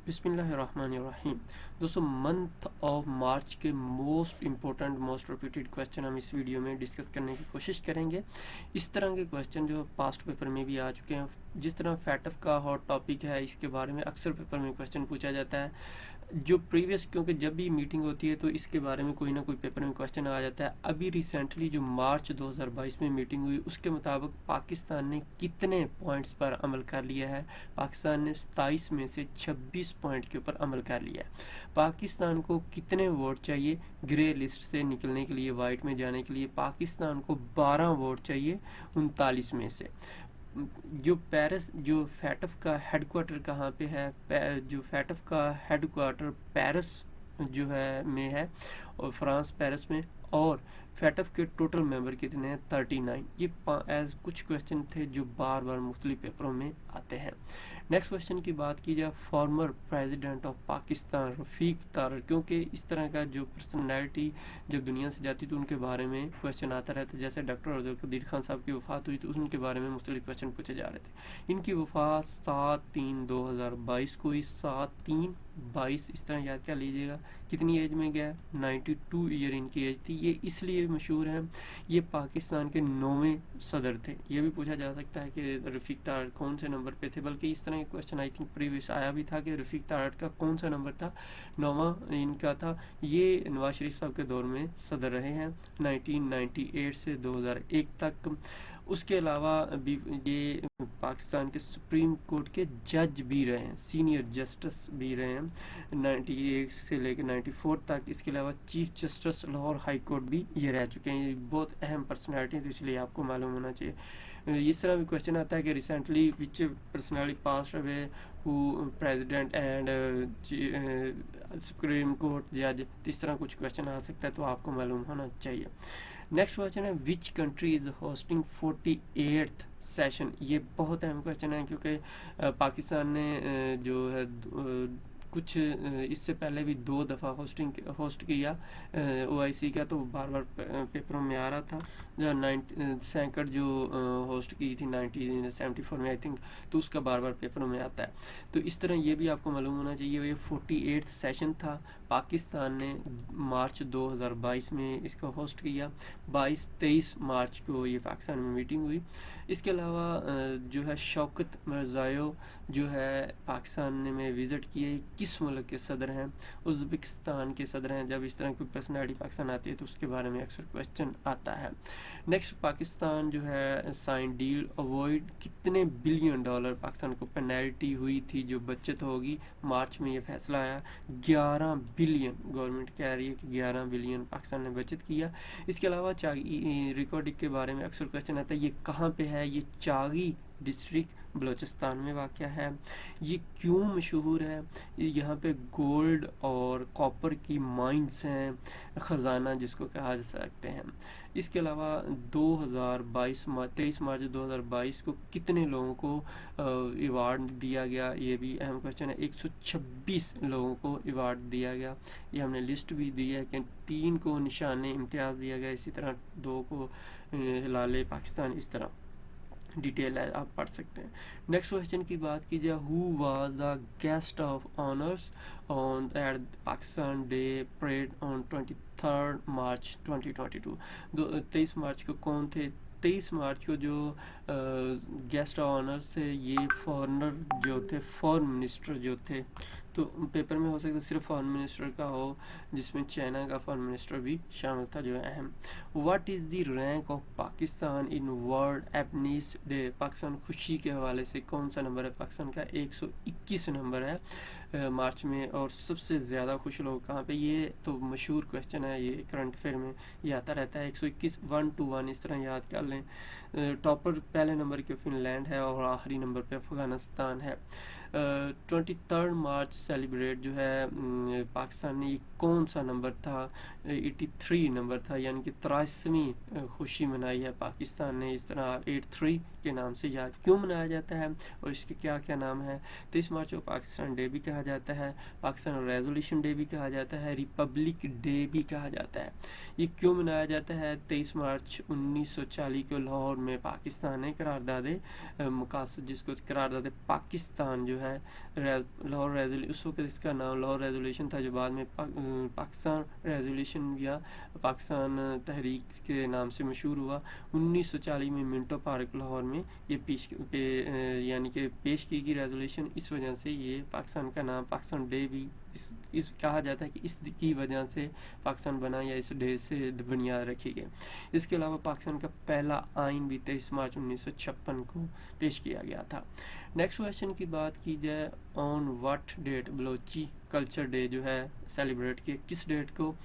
बिस्मिल्लाहिर्रहमानिर्रहीम। दोस्तों, month of March के most important most repeated question हम इस वीडियो में डिस्कस करने की कोशिश करेंगे। इस तरह के क्वेश्चन जो पास्ट पेपर में भी आ चुके हैं, जिस तरह फैटफ का हॉट टॉपिक है, इसके बारे में अक्सर पेपर में क्वेश्चन पूछा जाता है। जो प्रीवियस, क्योंकि जब भी मीटिंग होती है तो इसके बारे में कोई ना कोई पेपर में क्वेश्चन आ जाता है। अभी रिसेंटली जो मार्च 2022 में मीटिंग हुई, उसके मुताबिक पाकिस्तान ने कितने पॉइंट्स पर अमल कर लिया है? पाकिस्तान ने 27 में से 26 पॉइंट के ऊपर अमल कर लिया है। पाकिस्तान को कितने वोट चाहिए ग्रे लिस्ट से निकलने के लिए, वाइट में जाने के लिए? पाकिस्तान को 12 वोट चाहिए 39 में से। जो पेरिस, जो फैटफ का हेडक्वार्टर कहाँ पे है? जो फैटफ का हेडक्वार्टर पेरिस जो है में है, और फ्रांस पेरिस में। और फैटफ के टोटल मेंबर कितने हैं? 39। ये एज कुछ क्वेश्चन थे जो बार बार मुख्तलिफ पेपरों में आते हैं। नेक्स्ट क्वेश्चन की बात की जाए, former president of Pakistan Rafiq Tarar, क्योंकि इस तरह का जो पर्सनैलिटी जब दुनिया से जाती तो उनके बारे में क्वेश्चन आता रहता है। जैसे डॉक्टर अब्दुल कदीर खान साहब की वफात हुई तो उनके बारे में मुख्तलिफ क्वेश्चन पूछे जा रहे थे। इनकी वफात 7/3/2022 को हुई। 7/3/22 इस तरह याद कर लीजिएगा। कितनी एज में गया? 92 ईयर इनकी एज थी। ये इसलिए मशहूर हैं, ये पाकिस्तान के 9वें सदर थे। ये भी पूछा जा सकता है कि रफीक तारड़ कौन से नंबर पे थे, बल्कि इस तरह के क्वेश्चन आई थिंक प्रीवियस आया भी था कि रफीक तारड़ का कौन सा नंबर था? 9वां इनका था। ये नवाज शरीफ साहब के दौर में सदर रहे हैं 1998 से 2001 तक। उसके अलावा भी ये पाकिस्तान के सुप्रीम कोर्ट के जज भी रहे हैं, सीनियर जस्टिस भी रहे हैं 98 से लेकर 94 तक। इसके अलावा chief justice Lahore high court भी ये रह चुके हैं। ये बहुत अहम पर्सनैलिटी, तो इसलिए आपको मालूम होना चाहिए। इस तरह भी क्वेश्चन आता है कि recently which personality pass away who president and supreme court जज। इस तरह कुछ क्वेश्चन आ सकता है, तो आपको मालूम होना चाहिए। नेक्स्ट क्वेश्चन है, which country is hosting 48th session. ये बहुत अहम क्वेश्चन है, क्योंकि पाकिस्तान ने जो है कुछ इससे पहले भी 2 दफ़ा होस्ट किया OIC का, तो बार बार पेपरों में आ रहा था। जो 9 जो होस्ट की थी 1974 में आई थिंक, तो उसका बार बार पेपरों में आता है। तो इस तरह ये भी आपको मालूम होना चाहिए। ये 48th सेशन था। पाकिस्तान ने मार्च 2022 में इसको होस्ट किया। 22-23 मार्च को ये पाकिस्तान में मीटिंग हुई। इसके अलावा जो है शौकत मिर्ज़ायो जो है पाकिस्तान में विज़िट किए। किस मुल्क के सदर हैं? उज़्बेकिस्तान के सदर हैं। जब इस तरह की पर्सनैलिटी पाकिस्तान आती है तो उसके बारे में अक्सर क्वेश्चन आता है। नेक्स्ट, पाकिस्तान जो है साइन डील अवॉइड। कितने बिलियन डॉलर पाकिस्तान को पेनल्टी हुई थी जो बचत होगी? मार्च में ये फैसला आया। 11 बिलियन गवर्नमेंट कह रही है कि 11 बिलियन पाकिस्तान ने बचत किया। इसके अलावा रिकॉर्डिंग के बारे में अक्सर क्वेश्चन आता है। ये कहाँ पे है? ये चागी डिस्ट्रिक्ट बलूचिस्तान में वाक़ है। ये क्यों मशहूर है? यहाँ पे गोल्ड और कॉपर की माइंस हैं, ख़जाना जिसको कहा जा सकते हैं। इसके अलावा 23 मार्च 2022 को कितने लोगों को अवार्ड दिया गया? ये भी अहम क्वेश्चन है। 126 लोगों को अवार्ड दिया गया। ये हमने लिस्ट भी दी है कि 3 को निशान इम्तियाज़ दिया गया, इसी तरह 2 को हिलाल पाकिस्तान। इस तरह डिटेल है, आप पढ़ सकते हैं। नेक्स्ट क्वेश्चन की बात की जाए, who was the guest of honours on at Pakistan day parade on 23 March 2022। 23 मार्च को कौन थे? 23 मार्च को जो गेस्ट ऑफ ऑनर्स थे, ये फॉरेनर जो थे, फॉरेन मिनिस्टर जो थे। तो पेपर में हो सकता है सिर्फ फॉरेन मिनिस्टर का हो, जिसमें चाइना का फॉरेन मिनिस्टर भी शामिल था, जो है अहम। What is the rank of Pakistan in world happiness day? Pakistan खुशी के हवाले से कौन सा नंबर है? पाकिस्तान का 121 नंबर है मार्च में। और सबसे ज़्यादा खुश लोग कहाँ पे? ये तो मशहूर क्वेश्चन है, ये करंट अफेयर में ये आता रहता है। 121 1 to 1 इस तरह याद कर लें। टॉपर पहले नंबर के फिनलैंड है और आखिरी नंबर पे अफ़गानिस्तान है। 23 मार्च सेलिब्रेट जो है पाकिस्तान ने, ये कौन सा नंबर था? 83 नंबर था, यानी कि 83वीं खुशी मनाई है पाकिस्तान ने। इस तरह 83 के नाम से याद क्यों मनाया जाता है और इसके क्या क्या नाम है। 23 मार्च को पाकिस्तान डे भी कहा जाता है, पाकिस्तान रेजोल्यूशन डे भी कहा जाता है, रिपब्लिक डे भी कहा जाता है। ये क्यों मनाया जाता है? 23 मार्च 1940 को लाहौर में पाकिस्तान ने करारदादे मकासद, जिसको करारदादे पाकिस्तान जो है लाहौर रेजोल्यूशन, उस वक्त इसका नाम लाहौर रेजोल्यूशन था, जो बाद में पाकिस्तान रेजोल्यूशन या पाकिस्तान तहरीक के नाम से मशहूर हुआ। 1940 में मिंटो पार्क लाहौर में ये यानी कि पेश की गई रेजोल्यूशन। इस वजह से ये पाकिस्तान का नाम पाकिस्तान डे भी इस कहा जाता है कि इसकी वजह से पाकिस्तान बना या इस डे से बुनियाद रखी गई। इसके अलावा पाकिस्तान का पहला आइन भी 23 मार्च 1956 को पेश किया गया था। नेक्स्ट क्वेश्चन की बात की जाए, on what date Balochi culture day जो है सेलिब्रेट किया, किस डेट को?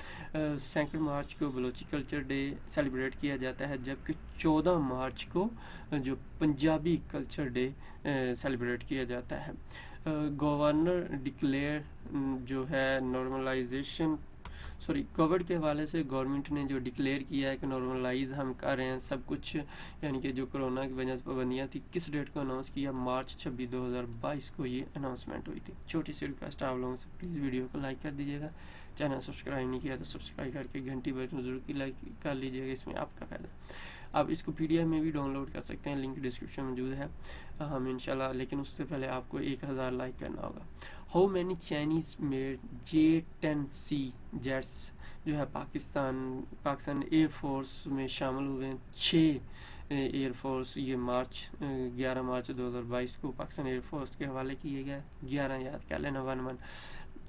2 मार्च को बलोची कल्चर डे सेलिब्रेट किया जाता है, जबकि 14 मार्च को जो पंजाबी कल्चर डे सेलिब्रेट किया जाता है। गवर्नर डिक्लेयर जो है नॉर्मलाइजेशन कोविड के हवाले से गवर्नमेंट ने जो डिक्लेयर किया है कि नॉर्मलाइज हम कर रहे हैं सब कुछ, यानी कि जो कोरोना की वजह से पाबंदियाँ थी, किस डेट को अनाउंस किया? मार्च 26, 2022 को ये अनाउंसमेंट हुई थी। छोटी सी रिक्वेस्ट आप लोगों से, प्लीज़ वीडियो को लाइक कर दीजिएगा, चैनल सब्सक्राइब नहीं किया तो सब्सक्राइब करके घंटी बटन जरूर लाइक कर लीजिएगा, इसमें आपका फ़ायदा। आप इसको PDF में भी डाउनलोड कर सकते हैं, लिंक डिस्क्रिप्शन में मौजूद है। हम इंशाल्लाह, लेकिन उससे पहले आपको 1000 लाइक करना होगा। How many Chinese made J-10C jets जो है पाकिस्तान एयरफोर्स में शामिल हुए हैं। 6 एयरफोर्स ये 11 मार्च 2022 को पाकिस्तान एयरफोर्स के हवाले किए गए। 11 याद कर लेना, 11।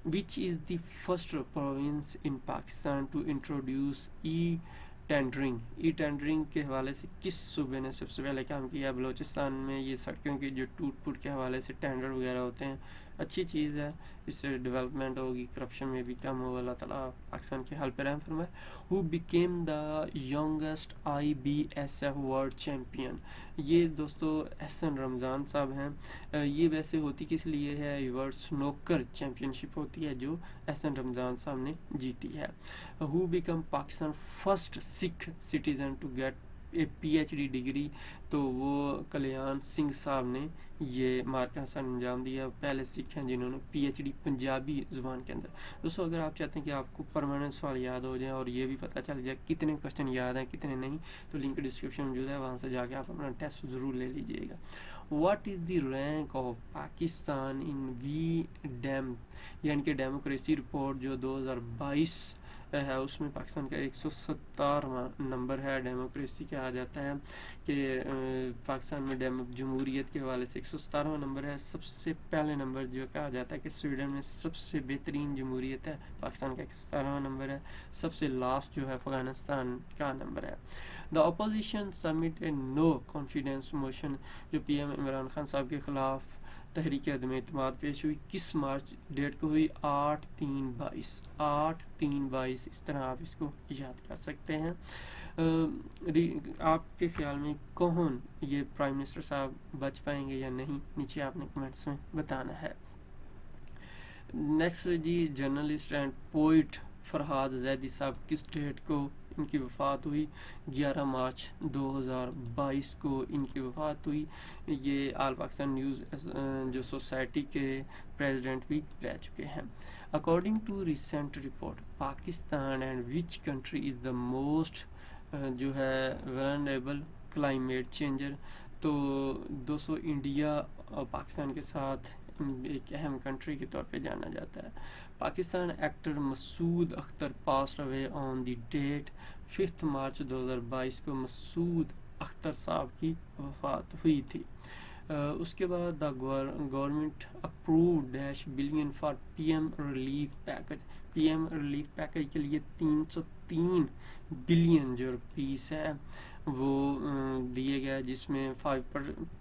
Which is the first province in Pakistan to introduce tendering के हवाले से किस सूबे ने सबसे पहले काम किया? बलूचिस्तान में ये सड़कों की जो टूट फूट के हवाले से टेंडर वगैरह होते हैं, अच्छी चीज़ है, इससे डेवलपमेंट होगी, करप्शन में भी कम होगा। अल्लाह ताला पाकिस्तान के हाल पर रहम फरमाए। Who became the youngest IBSF world champion? ये दोस्तों एहसन रमज़ान साहब हैं। ये वैसे होती किस लिए है? वर्ल्ड स्नोकर चैम्पियनशिप होती है जो एहसन रमज़ान साहब ने जीती है। Who became Pakistan first Sikh citizen to get a PhD degree? तो वो कल्याण सिंह साहब ने ये मार्का हसन अंजाम दिया, पहले सिख हैं जिन्होंने PhD पंजाबी ज़ुबान के अंदर। दोस्तों अगर आप चाहते हैं कि आपको परमानेंट सवाल याद हो जाए और ये भी पता चल जाए कितने क्वेश्चन याद हैं कितने नहीं, तो लिंक डिस्क्रिप्शन में मौजूद है, वहाँ से जाके आप अपना टेस्ट ज़रूर ले लीजिएगा। What is the rank of Pakistan in V-Dem यानी कि डेमोक्रेसी रिपोर्ट जो 2022 है, उसमें पाकिस्तान का 170वां नंबर है। डेमोक्रेसी कहा जाता है कि पाकिस्तान में जमहूरियत के हवाले से 170वां नंबर है। सबसे पहले नंबर जो कहा जाता है कि स्वीडन में सबसे बेहतरीन जमहूरियत है, पाकिस्तान का 170वां नंबर है। सबसे लास्ट जो है अफगानिस्तान का नंबर है। The opposition submit a no confidence motion जो PM इमरान खान साहब के खिलाफ तहरीक अदम एतमाद पेश हुई, किस मार्च डेट को हुई? 8/3/22। इस तरह आप इसको याद कर सकते हैं। आपके ख्याल में कौन ये प्राइम मिनिस्टर साहब बच पाएंगे या नहीं, नीचे आपने कमेंट्स में बताना है। नेक्स्ट जी, journalist and poet Farhad Zaidi साहब किस डेट को इनकी वफ़ात हुई? 11 मार्च 2022 को इनकी वफ़ात हुई। ये आल पाकिस्तान न्यूज़ जो सोसाइटी के प्रेसिडेंट भी रह चुके हैं। According to recent report Pakistan and which country is the most जो है वल्नरेबल क्लाइमेट चेंजर? तो दोस्तों इंडिया और पाकिस्तान के साथ एक अहम कंट्री के तौर पे जाना जाता है। Pakistan actor Masood Akhtar pass away on the date 5 March 2022 को मसूद अख्तर साहब की वफ़ात हुई थी। उसके बाद the government approve $1 for PM relief package. PM relief package के लिए 303 बिलियन जो रुपीस है वो दिए गए, जिसमें 5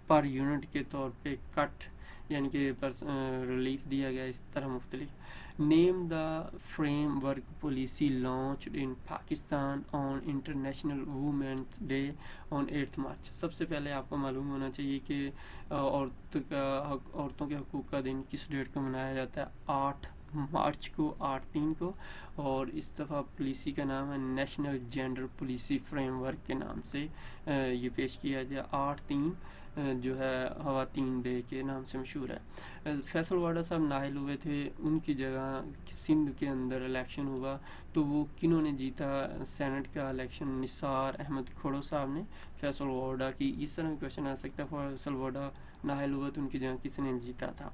पर यूनिट के तौर पे कट यानी कि रिलीफ दिया गया। इस तरह मुख्तलिफ। Name the framework policy launch in Pakistan on international women's day on 8 March. सबसे पहले आपको मालूम होना चाहिए कि औरतों के हकूक़ का दिन किस डेट को मनाया जाता है? 8 मार्च को 8/3 को। और इस दफ़ा पॉलिसी का नाम है नेशनल जेंडर पॉलिसी फ्रेमवर्क के नाम से ये पेश किया गया। 8/3 जो है ख़वातीन डे के नाम से मशहूर है। फैसल वाडा साहब नाहल हुए थे, उनकी जगह सिंध के अंदर इलेक्शन हुआ, तो वो किन्होंने जीता सेनेट का इलेक्शन? निसार अहमद खोड़ो साहब ने फैसल वाडा की। इस तरह क्वेश्चन आ सकता है, फैसल वाडा नाहल हुआ तो उनकी जगह किसने जीता था?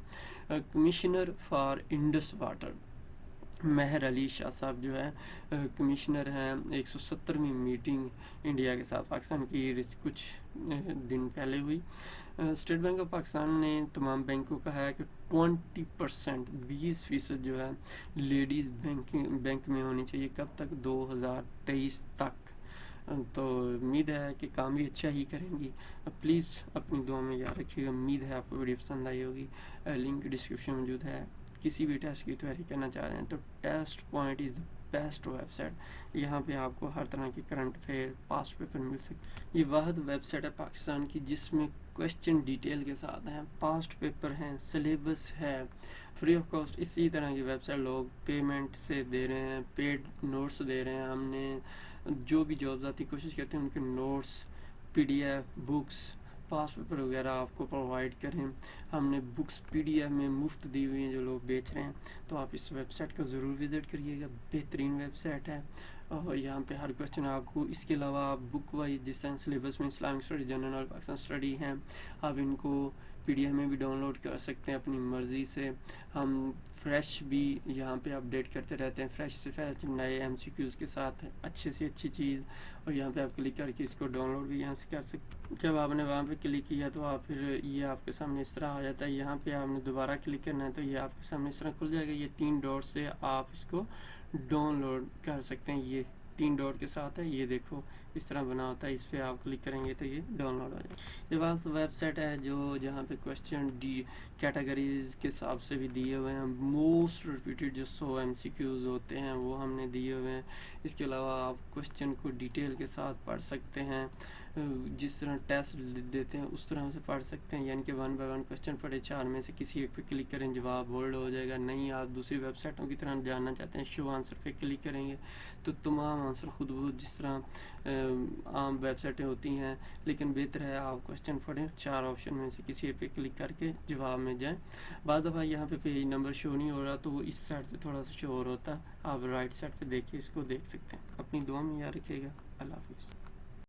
कमिश्नर फॉर इंडस वाटर मेहर अली शाह साहब जो है कमिश्नर हैं। 170वीं मीटिंग इंडिया के साथ पाकिस्तान की कुछ दिन पहले हुई। स्टेट बैंक ऑफ पाकिस्तान ने तमाम बैंकों को कहा है कि 20% 20% जो है लेडीज़ बैंक में होनी चाहिए। कब तक? 2023 तक। तो उम्मीद है कि काम भी अच्छा ही करेंगी। प्लीज़ अपनी दुआ में याद रखिएगा। उम्मीद है आपको वीडियो पसंद आई होगी। लिंक डिस्क्रिप्शन में मौजूद है। किसी भी टेस्ट की तैयारी करना चाह रहे हैं तो test point is the best website. यहाँ पे आपको हर तरह के करंट अफेयर पास्ट पेपर मिल सकते। ये वाहद वेबसाइट है पाकिस्तान की जिसमें क्वेश्चन डिटेल के साथ हैं, पास्ट पेपर हैं, सिलेबस है, फ्री ऑफ कॉस्ट। इसी तरह की वेबसाइट लोग पेमेंट से दे रहे हैं, पेड नोट्स दे रहे हैं। हमने जो भी जॉब्स आती कोशिश करते हैं उनके नोट्स, PDF, बुक्स, पास पेपर वगैरह आपको प्रोवाइड करें। हमने बुक्स PDF में मुफ्त दी हुई हैं जो लोग बेच रहे हैं, तो आप इस वेबसाइट को ज़रूर विज़िट करिएगा। बेहतरीन वेबसाइट है और यहाँ पे हर क्वेश्चन आपको, इसके अलावा आप बुक वाइज जिस तरह सिलेबस में Islamic study, general Pakistan study हैं, आप इनको PDF में भी डाउनलोड कर सकते हैं अपनी मर्ज़ी से। हम फ्रेश भी यहाँ पे अपडेट करते रहते हैं, फ्रेश से फ्रेश नए MCQs के साथ अच्छे से अच्छी चीज़। और यहाँ पे आप क्लिक करके इसको डाउनलोड भी यहाँ से कर सकते। जब आपने वहाँ पे क्लिक किया तो आप फिर ये आपके सामने इस तरह आ जाता है। यहाँ पे आपने दोबारा क्लिक करना है तो ये आपके सामने इस तरह खुल जाएगा। ये 3 डॉट से आप इसको डाउनलोड कर सकते हैं। ये 3 डॉट के साथ है, ये देखो इस तरह बना होता है। इस पर आप क्लिक करेंगे तो ये डाउनलोड हो जाएगा। ये पास वेबसाइट है जो जहाँ पे क्वेश्चन कैटेगरीज के हिसाब से भी दिए हुए हैं। मोस्ट रिपीटेड जो 100 MCQs होते हैं वो हमने दिए हुए हैं। इसके अलावा आप क्वेश्चन को डिटेल के साथ पढ़ सकते हैं, जिस तरह टेस्ट देते हैं उस तरह से पढ़ सकते हैं। यानी कि 1 बाय 1 क्वेश्चन पढ़े, 4 में से किसी एक पे क्लिक करें, जवाब बोल्ड हो जाएगा। नहीं आप दूसरी वेबसाइटों की तरह जानना चाहते हैं, शो आंसर पे क्लिक करेंगे तो तमाम आंसर खुद ब जिस तरह आम वेबसाइटें होती हैं। लेकिन बेहतर है आप क्वेश्चन पढ़ें, 4 ऑप्शन में से किसी एक पे क्लिक करके जवाब में जाएं। बाद दफ़ा यहाँ पे पेज नंबर शो नहीं हो रहा तो वो इस साइड पे थोड़ा सा शो हो रहा होता है, आप राइट साइड पे देखिए, इसको देख सकते हैं। अपनी दुआ में याद रखिएगा। अल्लाह हाफिज़।